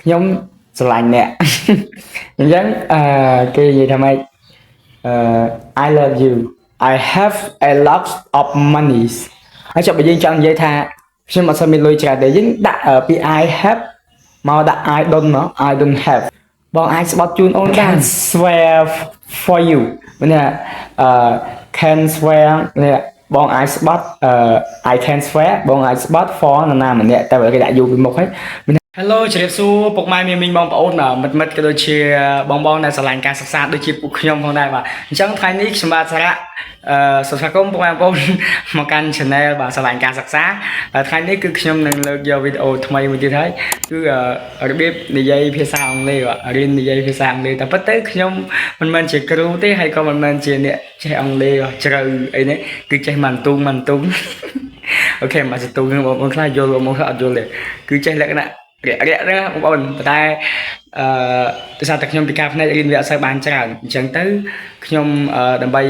nhóm lành nè giống cái gì thằng mày I love you I have a lot of money hãy cho bây giờ chọn dây tha nhưng mà sao mình lùi trả để dính đặt ở pi I have mà đặt I don't nó I don't have bọn I spot chun on can swear for you nè can swear nè bọn I spot I can swear bọn I spot for là nam nè tại vì cái đại dụ một hết Hello ជម្រាបសួរពុកម៉ែមីងបងប្អូនមិត្តក៏ដូចជាបងបងដែលស្រឡាញ់ការសិក្សាដូចជាពួកខ្ញុំផងដែរបាទអញ្ចឹងថ្ងៃនេះខ្ញុំបាទសារៈសូមស្វាគមន៍ពុកម៉ែបងប្អូនមកកាន់ Channel បាទស្រឡាញ់ការសិក្សាថ្ងៃនេះគឺខ្ញុំនឹងលើកយកវីដេអូថ្មីមួយទៀតហើយគឺរបៀបនិយាយភាសាអង់គ្លេសបាទរៀននិយាយភាសាអង់គ្លេសតែប៉ុន្តែខ្ញុំមិនមែនជាគ្រូទេហើយក៏មិនមែនជាអ្នកចេះអង់គ្លេសជ្រៅអីនេះគឺចេះមិនទូងអូខេមកសទូងបងប្អូនខ្លះយល់បងប្អូនខ្លះអត់យល់ទេគឺចេះលក្ខណៈរាក់ណាបងប្អូនតែដោយសារតែខ្ញុំពិការផ្នែករៀនវាអត់សូវបានច្រើនអញ្ចឹងទៅខ្ញុំដើម្បី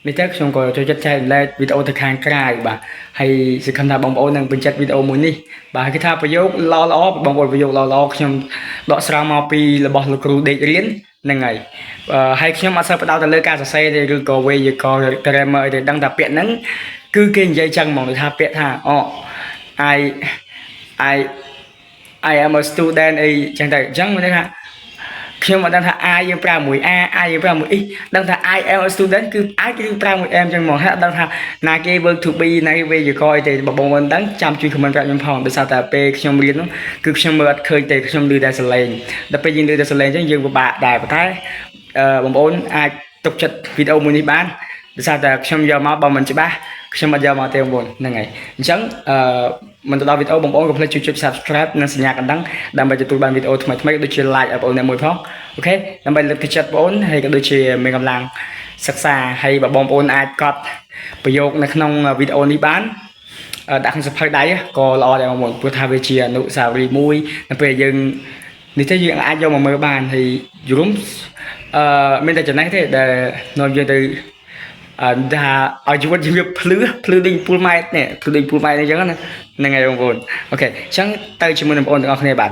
នេះទៅខ្ញុំក៏ចូលចិត្តចែករំលែកវីដេអូទៅខាងក្រៅបាទហើយសង្ឃឹមថាបងប្អូននឹងពេញចិត្តវីដេអូមួយនេះបាទគេថាប្រយោគល្អបងប្អូនប្រយោគល្អខ្ញុំដកស្រង់មកពីរបស់លោកគ្រូដេករៀនហ្នឹងហើយខ្ញុំអត់សូវផ្ដោតទៅលើការសរសេរទេឬក៏វេយ្យាករណ៍ grammar អីទេដឹងតែពាក្យហ្នឹងគឺគេនិយាយចឹងហ្មងដូចថាពាក្យថាI am a student អីចឹងទៅអញ្ចឹងមានន័យថាខ្ញុំអត់ដឹងថា I យើងប្រើមួយ A I យើងប្រើមួយ E ដឹងថា I am a student គឺ I គឺប្រើមួយ M ចឹងហ្មងហើយអត់ដឹងថាណាគេ verb to be ណាគេ vehicle អីទេបងប្អូនដឹងចាំជួយ comment ប្រាប់ខ្ញុំផងដោយសារតែពេលខ្ញុំរៀននោះគឺខ្ញុំមើលអត់ឃើញទេខ្ញុំឮតែសលេងដល់ពេលយើងឮតែសលេងចឹងយើងពិបាកដែរប៉ុន្តែបងប្អូនអាចទុកចិត្តវីដេអូមួយនេះបានដោយសារតែខ្ញុំយកមកបើមិនច្បាស់ខ្ញុំអត់យកមកទេបងប្អូនហ្នឹងហើយអញ្ចឹងមិនទៅដល់វីដេអូបងប្អូនកុំភ្លេចជួយ Subscribe និងសញ្ញាកណ្ដឹងដើម្បីទទួលបានវីដេអូថ្មីៗដូចជា Like ឲ្យបងប្អូនអ្នកមួយផងអូខេដើម្បីលើកទឹកចិត្តបងប្អូនហើយក៏ដូចជាមានកម្លាំងសិក្សាហើយបើបងប្អូនអាចកត់ប្រយោគនៅក្នុងវីដេអូនេះបានដាក់ក្នុងសៀវភៅដៃក៏ល្អដែរបងប្អូនព្រោះថាវាជាអនុស្សាវរីយ៍មួយនៅពេលយើងនេះទេយើងអាចយកមកមើលបានហើយយល់មានតែចំណេះទេដែលនាំយើងទៅថាឲ្យជីវិតយើងវាភ្លឺដូចពូលម៉ែតនេះភ្លឺដូចពូលម៉ែតអញ្ចឹងណាហ្នឹងហើយបងប្អូនអូខេអញ្ចឹងទៅជាមួយនឹងបងប្អូនទាំងអស់គ្នាបាទ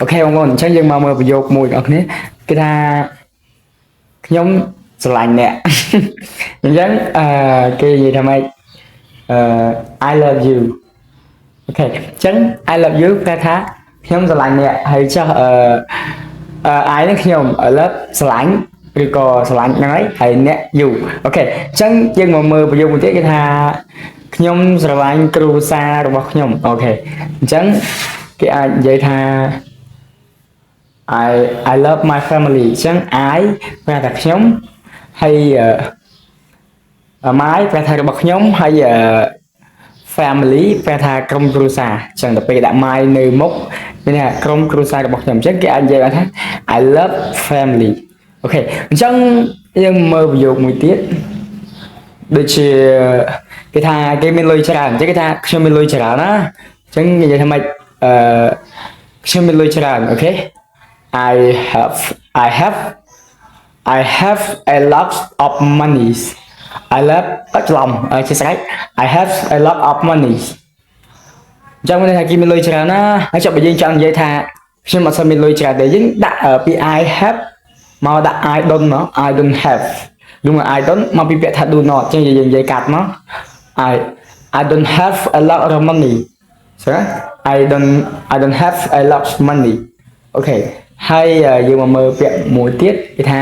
អូខេបងប្អូនអញ្ចឹងយើងមកមើលប្រយោគមួយបងប្អូនគេថាខ្ញុំស្រឡាញ់អ្នកអញ្ចឹងគេនិយាយថាម៉េចI love you អូខេអញ្ចឹង I love you គេថាខ្ញុំស្រឡាញ់អ្នកហើយចុះI នេះខ្ញុំ love ស្រឡាញ់ឬក៏ស្រឡាញ់ហ្នឹងហើយអ្នកយូអូខេអញ្ចឹងយើងមកមើលប្រយោគមួយទៀតគេថាខ្ញុំស្រឡាញ់គ្រួសាររបស់ខ្ញុំអូខេអញ្ចឹងគេអាចនិយាយថា I love my family អញ្ចឹង I ប្រែថាខ្ញុំហើយmy ប្រែថារបស់ខ្ញុំហើយ family ប្រែថាក្រុមគ្រួសារអញ្ចឹងដល់ពេលគេដាក់ my នៅមុខមានថាក្រុមគ្រួសាររបស់ខ្ញុំអញ្ចឹងគេអាចនិយាយថា I love familyអូខេអញ្ចឹងយើងមើលប្រយោគមួយទៀតដូចជាគេថាគេមានលុយច្រើនអញ្ចឹងគេថាខ្ញុំមានលុយច្រើនណាអញ្ចឹងនិយាយថាម៉េចខ្ញុំមានលុយច្រើនអូខេ I have a lot of money I love ច្រឡំជាស្រេច I have a lot of money អញ្ចឹងមានថាគេមានលុយច្រើនណាហើយចុះបើយើងចង់និយាយថាខ្ញុំអត់សូវមានលុយច្រើនទេយើងដាក់ពី I haveមកដាក់ I don't មក I don't have ឬមក I don't មកពីពាក្យថា do not អញ្ចឹងយើងនិយាយកាត់មក I don't have a lot of money ស្អាត I don't have a lot of money អូខេហើយយើងមកមើលពាក្យមួយទៀតគេថា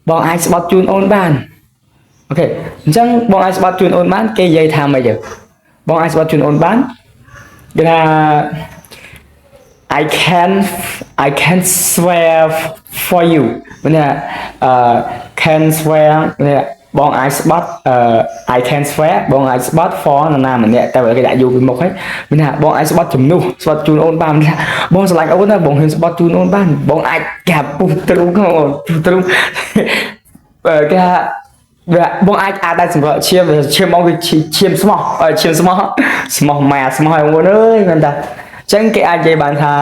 បងអាចស្បត់ជូនអូនបានអូខេអញ្ចឹងបងអាចស្បត់ជូនអូនបានគេនិយាយថាម៉េចបងអាចស្បត់ជូនអូនបានគេថា I can swear for you មានថា can swear នេះបងអាចស្បត់I can swear បងអាចស្បត់ for នរណាម្នាក់តែគេដាក់យូរពីមុខហើយមានថាបងអាចស្បត់ជំនួសស្បត់ជូនអូនបានថាបងស្រឡាញ់អូនណាបងហ៊ានស្បត់ជូនអូនបានបងអាចកាពុះទ្រូងអូនទ្រូងគេថាបងអាចដែរសម្រាប់ឈាមមកវាឈាមស្មោះម៉ែស្មោះឲ្យអូនអើយមែនតាអញ្ចឹងគេអាចនិយាយបានថា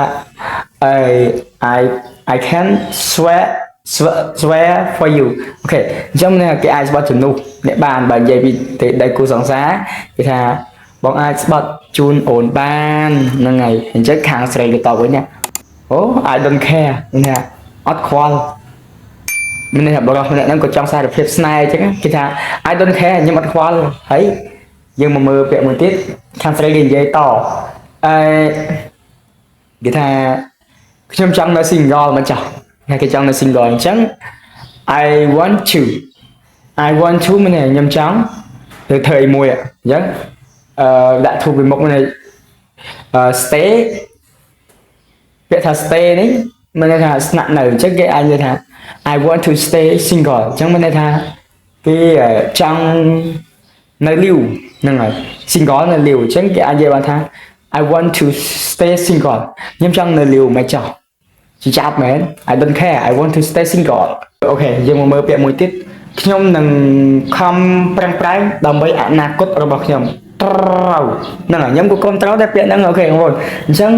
I can swear for you អូខេអញ្ចឹងគេអាចស្បត់ជំនួសអ្នកបានបើនិយាយពីដៃគូសង្សារគេថា បងអាចស្បត់ជូនអូនបានហ្នឹងហើយអញ្ចឹងខាងស្រីគេតបវិញណាអូ I don't care ណាអត់ខ្វល់មានន័យថាបរិសុទ្ធម្នាក់ហ្នឹងក៏ចង់សារភាពស្នេហ៍អញ្ចឹងគេថា I don't care ខ្ញុំអត់ខ្វល់ហើយយើងមកមើលពាក្យមួយទៀតខាងស្រីគេនិយាយតអឺគេថាខ្ញុំចង់នៅ single មិនចាស់គេចង់នៅ single អញ្ចឹង I want to មានន័យខ្ញុំចង់ទៅធ្វើអីមួយអញ្ចឹងដាក់ធូបពីមុខនេះ stay ពាក្យថា stay នេះមានន័យថាស្នាក់នៅអញ្ចឹងគេអាចនិយាយថា I want to stay single អញ្ចឹងមានន័យថាគេចង់នៅលីវហ្នឹងហើយ single នៅលីវអញ្ចឹងគេអាចនិយាយបានថា I want to stay single ខ្ញុំចង់នៅលីវមិនចោះជាចាប់មែន I don't care I want to stay single អូខេយើងមកមើលពាក្យមួយទៀតខ្ញុំនឹងខំប្រឹងប្រែងដើម្បីអនាគតរបស់ខ្ញុំត្រូវហ្នឹងហើយខ្ញុំក៏គ្រប់ត្រូវតែពាក្យហ្នឹងអូខេបងប្អូនអញ្ចឹង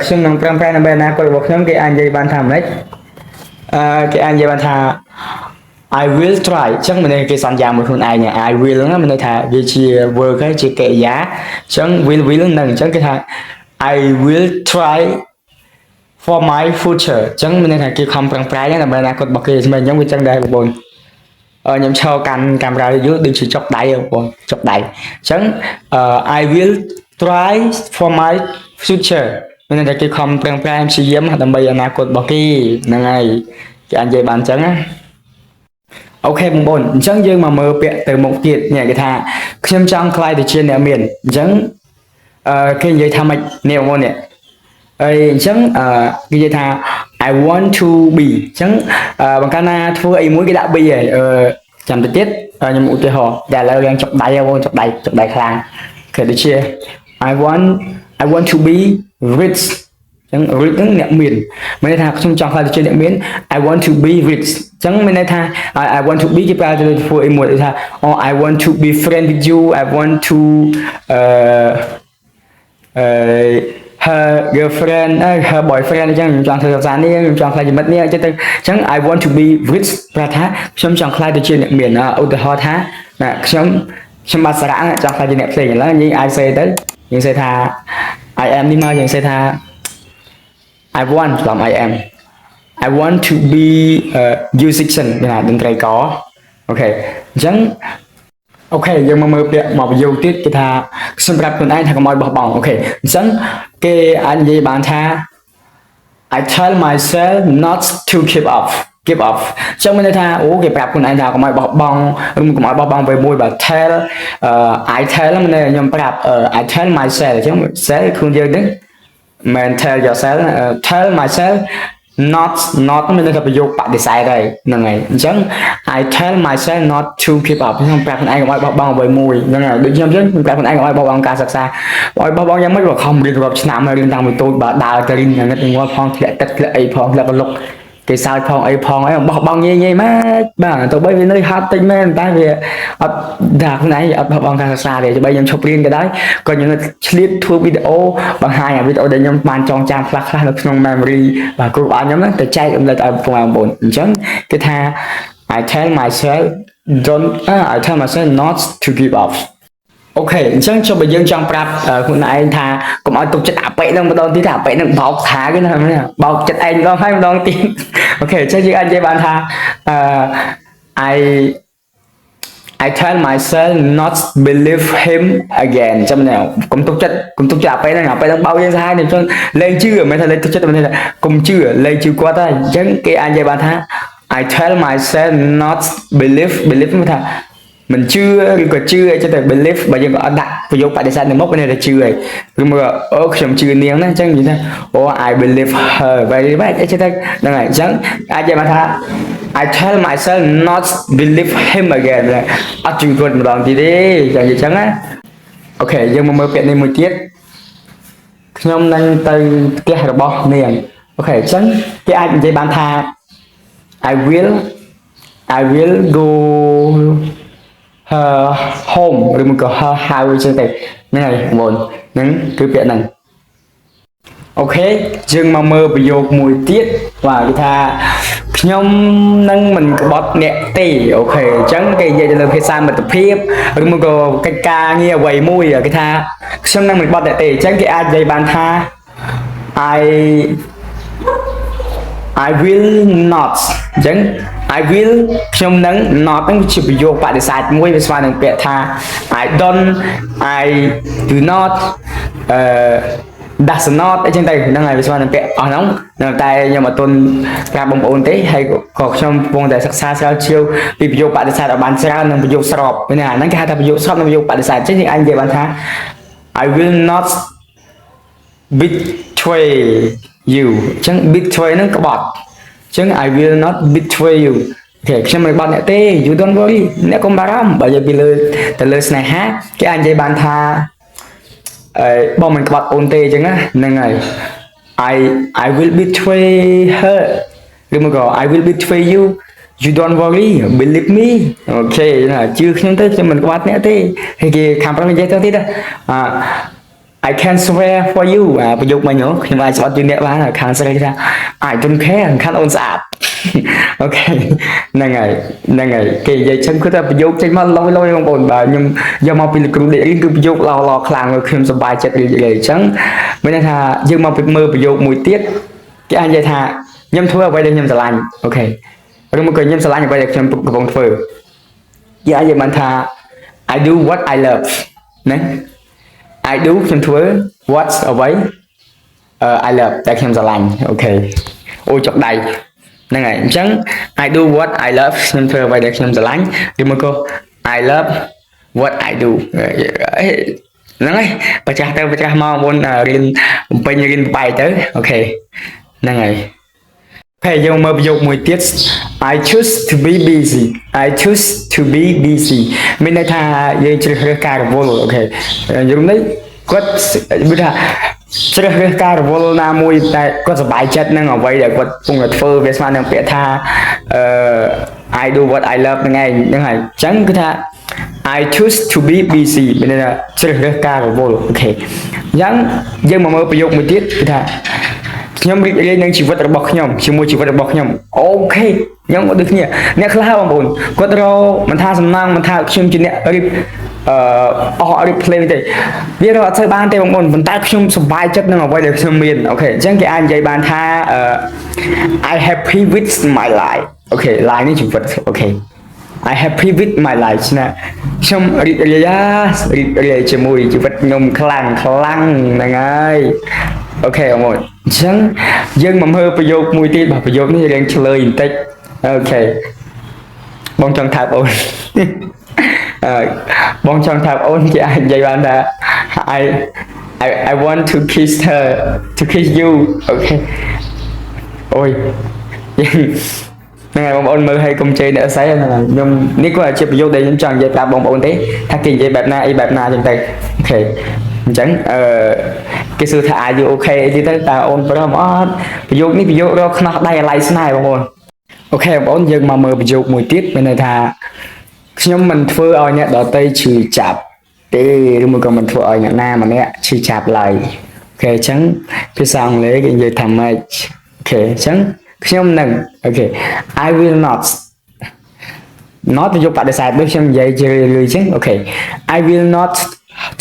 ខ្ញុំនឹងប្រឹងប្រែងដើម្បីអនាគតរបស់ខ្ញុំគេអាចនិយាយបានថាម៉េចគេអាចនិយាយបានថា I will try អញ្ចឹងមានន័យគេសន្យាមួយខ្លួនឯង I will ហ្នឹងមានន័យថាវាជា work ហើយជាកិរិយាអញ្ចឹង will ហ្នឹងអញ្ចឹងគេថា I will try for my future អញ្ចឹងមានន័យថាគេខំប្រឹងប្រែងដើម្បីអនាគតរបស់គេស្មើអញ្ចឹងវាអញ្ចឹងដែរបងប្អូនខ្ញុំឈរកាន់កាមេរ៉ាយូរដូចជាចុកដៃបងប្អូនចុកដៃអញ្ចឹងI will try for my future មានន័យថាគេខំប្រឹងប្រែងព្យាយាមដើម្បីអនាគតរបស់គេហ្នឹងហើយគេអាចនិយាយបានអញ្ចឹងណាអូខេបងប្អូនអញ្ចឹងយើងមកមើលពាក្យទៅមុខទៀតនេះគេថាខ្ញុំចង់ខ្លាយទៅជាអ្នកមានអញ្ចឹងគេនិយាយថាម៉េចនេះបងប្អូននេះហើយអញ្ចឹងគេនិយាយថា I want to be អញ្ចឹងបង្កើតណាធ្វើអីមួយគេដាក់ be ហើយចាំទៅទៀតខ្ញុំឧទាហរណ៍តែឥឡូវយើងចុកដៃបងចុកដៃខ្លាំងគេដូចជា I want to be rich អញ្ចឹង rich ហ្នឹងអ្នកមានមានន័យថាខ្ញុំចង់ខ្លាយទៅជាអ្នកមាន I want to be rich អញ្ចឹងមានន័យថា I want to be គេប្រើទៅធ្វើអីមួយថា I want to be friend with you I want to her girlfriend her boyfriend អញ្ចឹងខ្ញុំចង់ធ្វើភាសានេះខ្ញុំចង់ខ្លាយជាមិត្តនេះអញ្ចឹងទៅអញ្ចឹង I want to be rich ប្រែថាខ្ញុំចង់ខ្លាយទៅជាអ្នកមានឧទាហរណ៍ថាខ្ញុំបាទសារៈចង់ខ្លាយជាអ្នកផ្សេងឥឡូវយើងអាចសេទៅយើងសេថា I am នេះមកយើងសេថា I want to be musician មានថាតន្ត្រីករអូខេអញ្ចឹងអូខេយើងមកមើលពាក្យមកប្រយោគទៀតគេថាខ្ញុំប្រាប់ខ្លួនឯងថាកុំឲ្យបោះបង់អូខេអញ្ចឹងគេអាចនិយាយបានថា I tell myself not to give up អញ្ចឹងមានន័យថាគេប្រាប់ខ្លួនឯងថាកុំឲ្យបោះបង់ឬកុំឲ្យបោះបង់ពេលមួយបាទ tell I tell មានន័យខ្ញុំប្រាប់I tell myself អញ្ចឹង self ខ្លួនយើងហ្នឹងមិន tell yourself tell myself not មានន័យថាប្រយោគបដិសេធហើយហ្នឹងហើយអញ្ចឹង I tell myself not to give up ខ្ញុំប្រាប់ខ្លួនឯងកុំឲ្យបោះបង់អ្វីមួយហ្នឹងហើយដូចខ្ញុំអញ្ចឹងខ្ញុំប្រាប់ខ្លួនឯងកុំឲ្យបោះបង់ការសិក្សាឲ្យបោះបង់យ៉ាងម៉េចបើខំរៀនរាប់ឆ្នាំហើយរៀនតាំងពីតូចបាទដើរទៅរៀនយ៉ាងនេះងល់ផងធ្លាក់ទឹកធ្លាក់អីផងធ្លាក់កលុកគេសើចផងអីផងអីបោះបង់ងាយម៉េចបាទទៅបីវានៅហាត់តិចមែនតែវាអត់ដាក់ខ្លួនឯងអត់បោះបង់ការសិក្សាទេបីខ្ញុំឈប់រៀនក៏ដោយក៏ខ្ញុំឆ្លៀតធ្វើវីដេអូបង្ហាញវីដេអូដែលខ្ញុំបានចងចាំខ្លះនៅក្នុង memory បាទគ្រូបានខ្ញុំហ្នឹងទៅចែករំលែកឲ្យបងប្អូនអញ្ចឹងគេថា I tell myself not to give up អូខេអញ្ចឹងចុះបើយើងចង់ប្រាប់ខ្លួនឯងថាកុំឲ្យទុកចិត្តអាប៉ិហ្នឹងម្ដងទៀតអាប៉ិហ្នឹងបោកថាគេណាបោកចិត្តឯងម្ដងហើយម្ដងទៀតអូខេអញ្ចឹងយើងអាចនិយាយបានថា I tell myself not believe him again ចាំណែកុំទុកចិត្តអាប៉ិហ្នឹងបោកយើងសាហាវអញ្ចឹងលែងជឿមិនថាលែងទុកចិត្តមិនថាកុំជឿលែងជឿគាត់ហើយអញ្ចឹងគេអាចនិយាយបានថា I tell myself not believe មិនថាមិនជឿឬក៏ជឿអីចឹងទៅ believe បើយើងក៏អត់ដាក់ប្រយោគបដិសេធនៅមុខមានតែជឿហើយឬមកខ្ញុំជឿនាងណាអញ្ចឹងនិយាយថា I believe her very much អីចឹងទៅហ្នឹងហើយអញ្ចឹងអាចនិយាយបានថា I tell myself not believe him again អត់ជឿគាត់ម្ដងទៀតទេចឹងអញ្ចឹងណាអូខេយើងមកមើលពាក្យនេះមួយទៀតខ្ញុំនឹងទៅផ្ទះរបស់នាងអូខេអញ្ចឹងគេអាចនិយាយបានថា I will go her home ឬមកក៏ her house ចឹងទៅហ្នឹងហើយបងប្អូនហ្នឹងគឺពាក្យហ្នឹង អូខេយើងមកមើលប្រយោគមួយទៀតបាទគេថាខ្ញុំនឹងមិនក្បត់អ្នកទេអូខេអញ្ចឹងគេនិយាយទៅលើភាសាមិត្តភាពឬមកក៏កិច្ចការងារអ្វីមួយគេថាខ្ញុំនឹងមិនក្បត់អ្នកទេអញ្ចឹងគេអាចនិយាយបានថា I I will not អញ្ចឹង I will ខ្ញុំនឹង not ហ្នឹងជាប្រយោគបដិសេធមួយវាស្មើនឹងពាក្យថា I don't I do not does not អញ្ចឹងទៅហ្នឹងហើយវាស្មើនឹងពាក្យអស់ហ្នឹងតែខ្ញុំអត់ទាន់ប្រាប់បងប្អូនទេហើយក៏ខ្ញុំកំពុងតែសិក្សាស្រាវជ្រាវពីប្រយោគបដិសេធឲ្យបានច្រើននិងប្រយោគស្របហ្នឹងអាហ្នឹងគេហៅថាប្រយោគស្របនិងប្រយោគបដិសេធអញ្ចឹងយើងអាចនិយាយបានថា I will not betray you អញ្ចឹង betray ហ្នឹងក្បត់អញ្ចឹង I will not betray you អូខេខ្ញុំមិនក្បត់អ្នកទេ you don't worry អ្នកកុំបារម្ភបើនិយាយពីលើទៅលើស្នេហាគេអាចនិយាយបានថាបងមិនក្បត់អូនទេអញ្ចឹងណាហ្នឹងហើយ I will betray her ឬមកក៏ I will betray you you don't worry believe me អូខេជឿខ្ញុំទៅខ្ញុំមិនក្បត់អ្នកទេហើយគេខាងប្រុសនិយាយទៅទៀតI can swear for you ប្រយោគមិញខ្ញុំអាចស្បត់ជឿអ្នកបានខាងស្រីថា I don't care ខាងអូនស្អាតអូខេហ្នឹងហើយគេនិយាយចឹងគឺថាប្រយោគចេញមកលយបងប្អូនបាទខ្ញុំយកមកពីលោកគ្រូដេករៀនគឺប្រយោគឡខ្លាំងខ្ញុំសប្បាយចិត្តរីករាយអញ្ចឹងមានន័យថាយើងមកមើលប្រយោគមួយទៀតគេអាចនិយាយថាខ្ញុំធ្វើអ្វីដែលខ្ញុំស្រឡាញ់អូខេឬមកក៏ខ្ញុំស្រឡាញ់អ្វីដែលខ្ញុំកំពុងធ្វើយើងអាចនិយាយបានថា I do what I love ណា I do ខ្ញុំធ្វើ what អ្វី I love តែខ្ញុំស្រឡាញ់អូខេអូចុកដៃហ្នឹងហើយអញ្ចឹង I do what I love ខ្ញុំធ្វើអ្វីដែលខ្ញុំស្រឡាញ់ឬមកក៏ I love what I do ហ្នឹងហើយប្រចាំទៅប្រចាំមកមុនរៀនបំពេញរៀនបាយទៅអូខេហ្នឹងហើយហើយយើងមើលប្រយោគមួយទៀត I choose to be busy I choose to be busy មានន័យថាយើងជ្រើសរើសការរវល់អូខេយល់ទេគាត់និយាយថាជ្រើសរើសការរវល់ណាមួយតែគាត់សប្បាយចិត្តនឹងអ្វីដែលគាត់កំពុងតែធ្វើវាស្មើនឹងពាក្យថា I do what I love ហ្នឹងឯងហ្នឹងហើយអញ្ចឹងគឺថា I choose to be busy មានន័យថាជ្រើសរើសការរវល់អូខេអញ្ចឹងយើងមកមើលប្រយោគមួយទៀតគឺថាខ្ញុំរីករាយនឹងជីវិតរបស់ខ្ញុំជាមួយជីវិតរបស់ខ្ញុំអូខេខ្ញុំក៏ដូចគ្នាអ្នកខ្លះបងប្អូនគាត់រកមិនថាសំណាងមិនថាខ្ញុំជាអ្នករៀបរៀបភ្លេងទេវារកអត់ធ្វើបានទេបងប្អូនប៉ុន្តែខ្ញុំសប្បាយចិត្តនឹងអ្វីដែលខ្ញុំមានអូខេអញ្ចឹងគេអាចនិយាយបានថា I happy with my life អូខេ life នេះជីវិតអូខេ I happy with my life ណាខ្ញុំរីករាយជាមួយជីវិតខ្ញុំខ្លាំងហ្នឹងហើយអូខេបងប្អូនអញ្ចឹងយើងមកមើលប្រយោគមួយទៀតបាទប្រយោគនេះរៀងឆ្លើយបន្តិចអូខេបងចង់ថាអូនបងចង់ថាអូនគេអាចនិយាយបានថា I want to kiss her to kiss you អូខេអូយហ្នឹងហើយបងប្អូនមើលឲ្យកុំជេរអ្នកស្រីខ្ញុំនេះក៏ជាប្រយោគដែលខ្ញុំចង់និយាយប្រាប់បងប្អូនទេថាគេនិយាយបែបណាអីបែបណាអញ្ចឹងទៅអូខេអញ្ចឹងគេសួរថា are you okay អីទៅតើអូនព្រមអត់ប្រយោគនេះប្រយោគរកខ្នោះដៃអាឡៃស្នេហ៍បងប្អូនអូខេបងប្អូនយើងមកមើលប្រយោគមួយទៀតមានន័យថាខ្ញុំមិនធ្វើឲ្យអ្នកដទៃឈឺចាប់ទេឬមួយក៏មិនធ្វើឲ្យអ្នកណាម្នាក់ឈឺចាប់ឡើយអូខេអញ្ចឹងភាសាអង់គ្លេសគេនិយាយថាម៉េចអូខេអញ្ចឹងខ្ញុំនឹងអូខេ I will not ប្រយោគបដិសេធដូចខ្ញុំនិយាយជារឿយៗអញ្ចឹងអូខេ I will not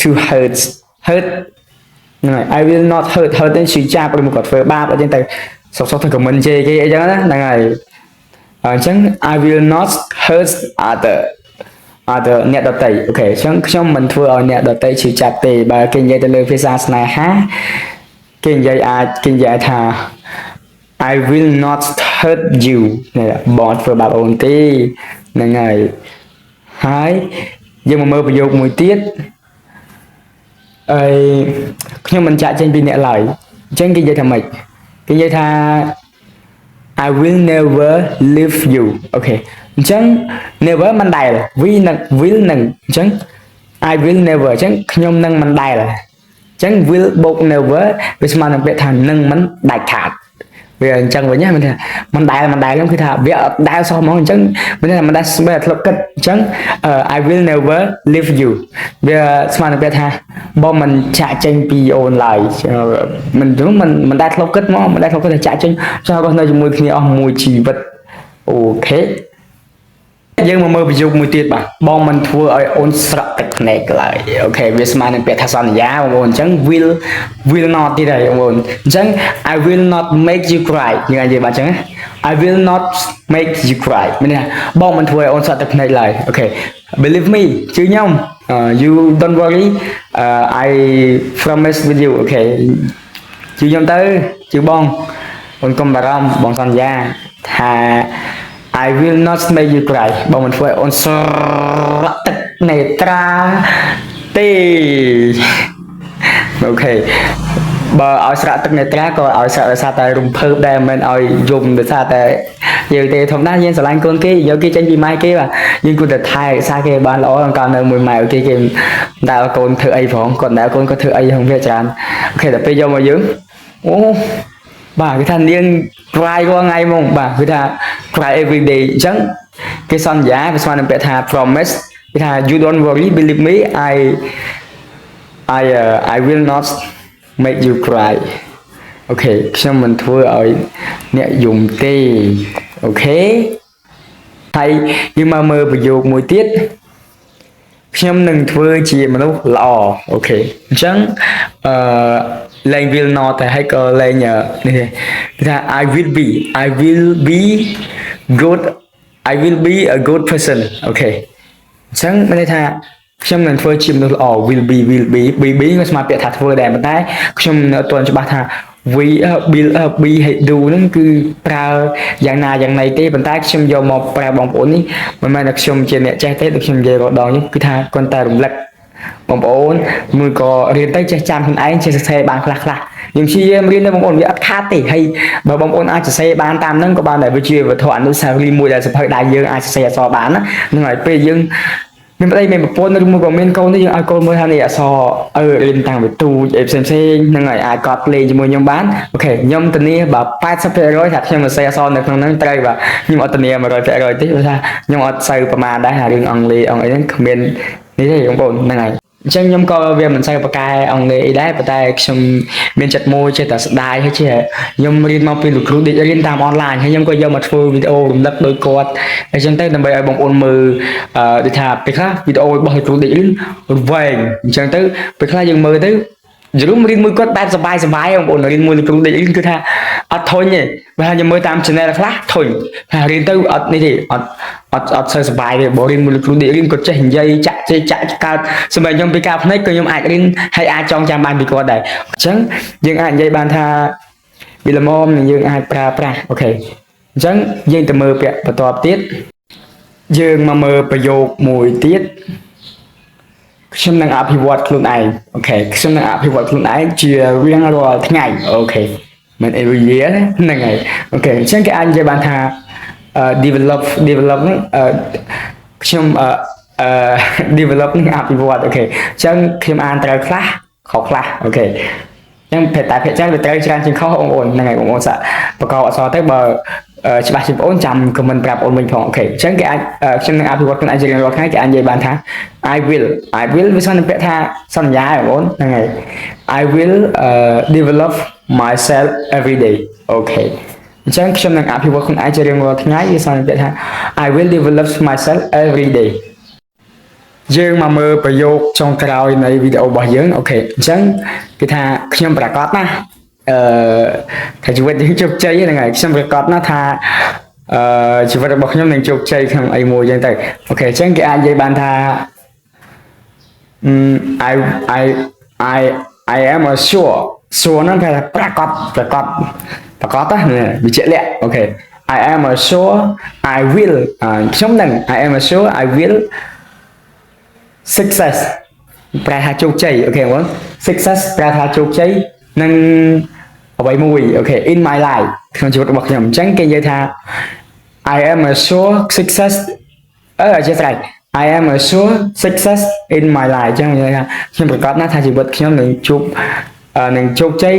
to hurt ហ្នឹងហើយ I will not hurt នេះឈឺចាប់ឬមកគាត់ធ្វើបាបអញ្ចឹងទៅសុកទៅ comment ជេរគេអីចឹងណាហ្នឹងហើយអញ្ចឹង I will not hurt other អ្នកដទៃអូខេអញ្ចឹងខ្ញុំមិនធ្វើឲ្យអ្នកដទៃឈឺចាប់ទេបើគេនិយាយទៅលើភាសាស្នេហាគេនិយាយថា I will not hurt you បងធ្វើបាបអូនទេហ្នឹងហើយយើងមកមើលប្រយោគមួយទៀតខ្ញុំមិនចាក់ចេញពីអ្នកឡើយអញ្ចឹងគេនិយាយថាម៉េចគេនិយាយថា I will never leave you អូខេអញ្ចឹង never មិនដែល will នឹងអញ្ចឹង I will never អញ្ចឹងខ្ញុំនឹងមិនដែលអញ្ចឹង will បូក never វាស្មើនឹងពាក្យថានឹងមិនដាច់ខាត vì chẳng với nhá mình đại lắm khi thà việc đại so món chẳng mình là mình đã bây giờ thật kết chẳng I will never leave you bây giờ smart bây thà bọn mình chạy tranh pi online mình đúng mình đã thật kết món mình đã thật kết chạy tranh cho con nơi mùi khi mùi chỉ vật ok dương mà mơ bị dùng mùi tiết bà bọn mình thua ở ôn sạc tịch này lại ok vì smart nên biết thà son giá bọn chẳng will not đi đây bọn chẳng I will not make you cry như anh gì bạn chẳng I will not make you cry mình nè bọn mình thua ở ôn sạc tịch này lại ok believe me chứ nhông you don't worry I promise with you ok chứ nhông tới chứ bọn công bà rong bọn son giá thà I will not make you cry bọn mình phải on sạc tịch này tra tì ok bờ ở sạc tịch này tra còn ở sạc sa tay rung phơi đây mình ở dùng để sa tay giờ thì thông đa nhiên sờ lanh con kia giờ kia tranh gì mai kia mà nhưng cô được thay sa kia bán lỗ còn nơi mùi mèo kia kia đạo con thử ấy phỏng còn đạo con có thử ấy không biết chán ok là bây giờ mà dưỡng bà cái thanh niên cry qua ngày mong bà cái thà cry every day chẳng cái son giá cái son bị thà promise cái thà you don't worry believe me I will not make you cry ok xong mình thua ở nè dùng tê ok hay nhưng mà mơ bị dùng mùi tiết xong đừng thua chỉ mà lúc lò ok chẳng lên will not thì hay có lên nhờ này I will be good I will be a good person ok sáng bên đây tha trong lần phơi chìm được will be cái mà bị thật phơi đèn bên tay trong tuần cho ba tha be hay đủ nó cứ prao dạng này cái bên tay trong do một prao bóng ổn đi mà được trong trên này trái tết được trong về đó những cứ tha con ta rụng lật bóng ổn mùi có riêng tới chăm hình ấy trên xe bàn khạc nhưng khi em riêng đây bóng ổn bị ắt khá tỉ hay bởi bóng ổn ai chỉ xe bàn tam nâng có bàn này với chuyện và thoại nó sao đi mùi là sẽ hơi đại dương ai xe so bán á nhưng mà bây dương mình đây mình một phone nó mua còn men câu nó nhưng ai câu mới hay này so lên tăng về tu em xem nhưng ngày ai cọt lên cho mua nhóm bán ok nhóm tình yêu bảo phát sắp về rồi thật nhưng mà xe so được không nó trai và nhưng mà tình yêu mà rồi phải rồi tiếp ra nhưng mà sau mà đã là đường ông li ông ấy comment như thế ông bồn này chẳng nhóm coi về mình sai cái ông ấy đấy và tay xong bên chặt môi chơi tờ đai hết chứ nhóm riêng mau pin được cứu đi riêng tam online hay nhóm coi do một full video đừng lắp đôi cột để chân tay tầm bây giờ bóng ôn mờ để thả cái khác video bao cứu đi đến vàng chẳng tới cái khác dừng mờ tới dù riêng môi cốt bát sờ bài ông ôn riêng môi cứu đi cứ tha thôi nhỉ và nhóm mới tam channel là khác thôi riêng tới này thì sờ bài thì bỏ riêng môi cứu đi riêng cột chạy hình dây chạy cao xong rồi nhóm pick up này có nhóm ai riêng hay ai trong trang ban bị có đây chẳng nhưng ai dây ban tha bị làm ôm nhưng ai pra ok chẳng nhưng từ mơ bẹ và tọa tiết dương mà mơประโยค mùi tiết xong đang áp hiệp luôn này ok xong đang áp hiệp luôn này chia riêng rồi ngày ok mình every year này ngày ok chẳng cái anh dây ban tha develop xong develop những app reward ok chẳng khi mà anh tới class học class ok nhưng phải tại phải chắc là tới trang trên khó ông ổn ngày ông ổn sợ và có so tới bờ chỉ ba chục bốn trăm của mình gặp ổn mình phòng ok chẳng cái anh trong những app reward con anh chỉ rồi cái anh dạy bàn thang I will với son vẽ tha son giá ở ổn ngày I will develop myself every day ok chẳng trong những app reward con anh chỉ rồi cái với son vẽ tha I will develop myself every day dương mà mơประโยค trong cái này video bỏ dưỡng ok chẳng cái thaខ្ញុំប្រកាសណាថាជីវិតយើងជោគជ័យហ្នឹងហើយខ្ញុំប្រកាសណាថាជីវិតរបស់ខ្ញុំនឹងជោគជ័យក្នុងអីមួយយ៉ាងទៅអូខេអញ្ចឹងគេអាចនិយាយបានថា I am sure ហ្នឹងគេថាប្រកាសណាវិជ្ជាលក្ខអូខេ I am sure I will ខ្ញុំនឹង I am sure I will success ប្រែថាជោគជ័យអូខេបង success ប្រែថាជោគជ័យនឹងអ្វីមួយអូខេ in my life ក្នុងជីវិតរបស់ខ្ញុំអញ្ចឹងគេនិយាយថា I am a sure success អញ្ចឹងស្រេច I am a sure success in my life អញ្ចឹងនិយាយថាខ្ញុំប្រកាសណាស់ថាជីវិតខ្ញុំនឹងជោគជ័យ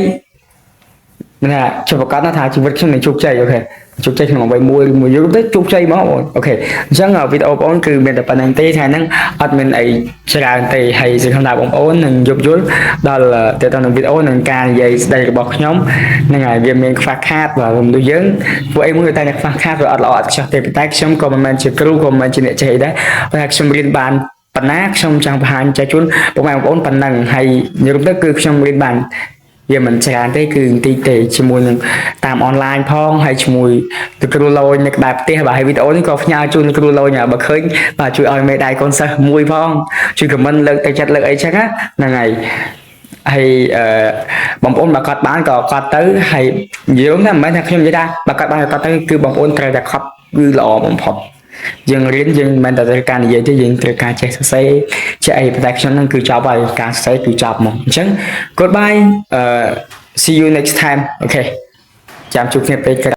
nè cho các nó thà chỉ vật trong này chụp chạy ok chụp chạyក្នុង8មួយមួយយកទៅជោគជ័យមកបងអូខេអញ្ចឹងវីដេអូបងគឺមានតែប៉ុណ្្នឹងទេថាហ្នឹងអត់មានអីច្រើនទេហើយសង្ឃឹមថាបងប្អូននឹងយល់ដល់ទៅតាមវីដេអូនឹងការនិយាយស្ដីរបស់ខ្ញុំហ្នឹងហើយវាមានខ្វះខាតបាទមនុស្សយើងពួកអីមួយតែខ្វះខាតវាអត់ល្អអត់ខ្ចោះទេតែខ្ញុំក៏មិនមែនជាគ្រូក៏មិនមែនជាអ្នកចេះអីដែរព្រោះខ្ញុំរៀនបានប៉ុណ្ណាខ្ញុំចង់បង្ហាញចែកជូនបងប្អូនប៉ុណ្ណឹងហើយនិយាយទៅគឺខ្ញុំរៀនបានវាមិនច្រើនទេគឺបន្តិចទេជាមួយនឹងតាមអនឡាញផងហើយជាមួយទៅគ្រូលយនៅក្បែរផ្ទះបាទហើយវីដេអូនេះក៏ផ្ញើជូនគ្រូលយបើឃើញបាទជួយឲ្យមេដៃកូនសិស្សមួយផងជួយខមមិនលើកទៅចិត្តលើកអីចឹងហ្នឹងហើយហើយបងប្អូនបើកត់បានក៏កត់ទៅហើយនិយាយណាមិនមែនថាខ្ញុំនិយាយថាបើកត់បានក៏កត់ទៅគឺបងប្អូនត្រូវតែខត់គឺល្អបំផុតយើងរៀនយើងមិនមែនតែត្រូវការនិយាយទេយើងត្រូវការចេះសរសេរចេះអីតែខ្ញុំហ្នឹងគឺចប់ហើយការសរសេរគឺចប់មកអញ្ចឹង goodbye see you next time អូខេចាំជួបគ្នាពេលក្រោយ